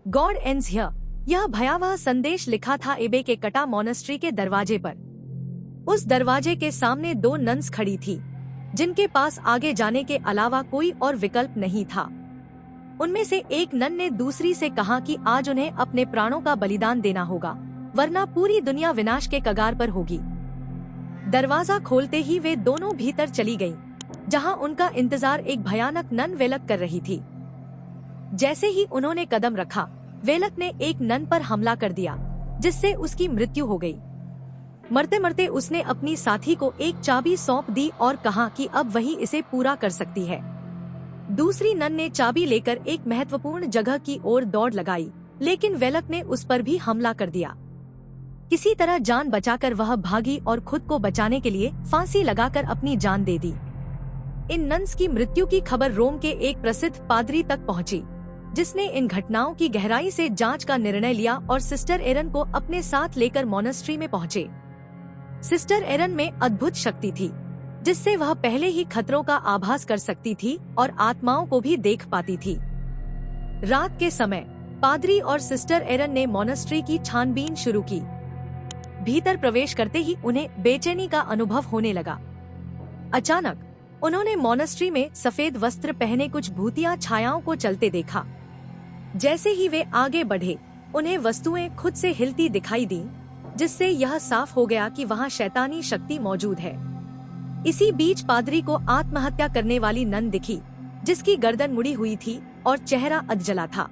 God ends here. यह भयावह संदेश लिखा था एबे के कटा मॉनेस्ट्री के दरवाजे पर। उस दरवाजे के सामने 2 नन्स खड़ी थी, जिनके पास आगे जाने के अलावा कोई और विकल्प नहीं था। उनमें से एक नन ने दूसरी से कहा कि आज उन्हें अपने प्राणों का बलिदान देना होगा, वरना पूरी दुनिया विनाश के कगार पर होगी। दरवाजा खोलते ही वे दोनों भीतर चली गईं, जहां उनका इंतजार एक भयानक नन वेलक कर रही थी। जैसे ही उन्होंने कदम रखा, वेलक ने एक नन पर हमला कर दिया, जिससे उसकी मृत्यु हो गई। मरते मरते उसने अपनी साथी को एक चाबी सौंप दी और कहा कि अब वही इसे पूरा कर सकती है। दूसरी नन ने चाबी लेकर एक महत्वपूर्ण जगह की ओर दौड़ लगाई, लेकिन वेलक ने उस पर भी हमला कर दिया। किसी तरह जान बचाकर वह भागी और खुद को बचाने के लिए फांसी लगाकर अपनी जान दे दी। इन नन्स की मृत्यु की खबर रोम के एक प्रसिद्ध पादरी तक पहुंची, जिसने इन घटनाओं की गहराई से जांच का निर्णय लिया और सिस्टर एरन को अपने साथ लेकर मॉनेस्ट्री में पहुंचे। सिस्टर एरन में अद्भुत शक्ति थी, जिससे वह पहले ही खतरों का आभास कर सकती थी और आत्माओं को भी देख पाती थी। रात के समय पादरी और सिस्टर एरन ने मॉनेस्ट्री की छानबीन शुरू की। भीतर प्रवेश करते ही उन्हें बेचैनी का अनुभव होने लगा। अचानक उन्होंने मॉनेस्ट्री में सफेद वस्त्र पहने कुछ भूतिया छायाओं को चलते देखा। जैसे ही वे आगे बढ़े, उन्हें वस्तुएं खुद से हिलती दिखाई दी, जिससे यह साफ हो गया कि वहां शैतानी शक्ति मौजूद है। इसी बीच पादरी को आत्महत्या करने वाली नन दिखी, जिसकी गर्दन मुड़ी हुई थी और चेहरा अधजला था।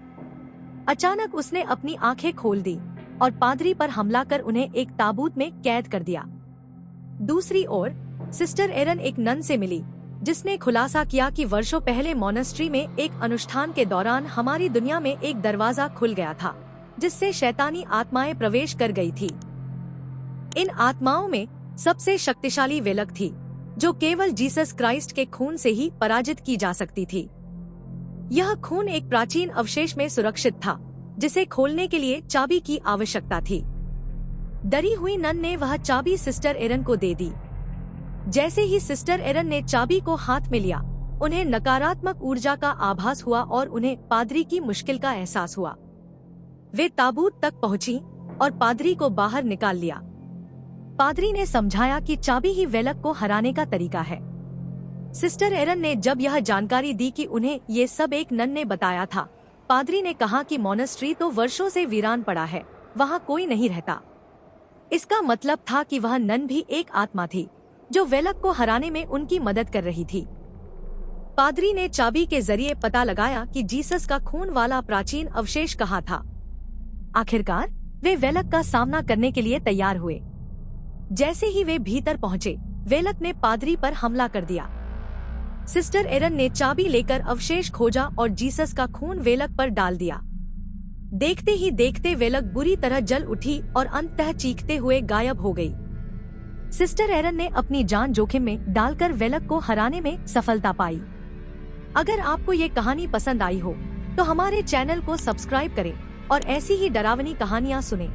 अचानक उसने अपनी आंखें खोल दी और पादरी पर हमला कर उन्हें एक ताबूत में कैद कर दिया। दूसरी ओर सिस्टर एरन एक नन से मिली, जिसने खुलासा किया कि वर्षों पहले मॉनेस्ट्री में एक अनुष्ठान के दौरान हमारी दुनिया में एक दरवाजा खुल गया था, जिससे शैतानी आत्माएं प्रवेश कर गई थी। इन आत्माओं में सबसे शक्तिशाली वेलक थी, जो केवल जीसस क्राइस्ट के खून से ही पराजित की जा सकती थी। यह खून एक प्राचीन अवशेष में सुरक्षित था, जिसे खोलने के लिए चाबी की आवश्यकता थी। डरी हुई नन ने वह चाबी सिस्टर एरन को दे दी। जैसे ही सिस्टर एरन ने चाबी को हाथ में लिया, उन्हें नकारात्मक ऊर्जा का आभास हुआ और उन्हें पादरी की मुश्किल का एहसास हुआ। वे ताबूत तक पहुंची और पादरी को बाहर निकाल लिया। पादरी ने समझाया कि चाबी ही वेलक को हराने का तरीका है। सिस्टर एरन ने जब यह जानकारी दी कि उन्हें ये सब एक नन ने बताया था, पादरी ने कहा कि मॉनेस्ट्री तो वर्षों से वीरान पड़ा है, वहाँ कोई नहीं रहता। इसका मतलब था कि वह नन भी एक आत्मा थी, जो वेलक को हराने में उनकी मदद कर रही थी। पादरी ने चाबी के जरिए पता लगाया कि जीसस का खून वाला प्राचीन अवशेष कहाँ था। आखिरकार वे वेलक का सामना करने के लिए तैयार हुए। जैसे ही वे भीतर पहुंचे, वेलक ने पादरी पर हमला कर दिया। सिस्टर एरन ने चाबी लेकर अवशेष खोजा और जीसस का खून वेलक पर डाल दिया। देखते ही देखते वेलक बुरी तरह जल उठी और अंततः चीखते हुए गायब हो गई। सिस्टर एरन ने अपनी जान जोखिम में डालकर वेलक को हराने में सफलता पाई। अगर आपको ये कहानी पसंद आई हो, तो हमारे चैनल को सब्सक्राइब करें और ऐसी ही डरावनी कहानियाँ सुनें।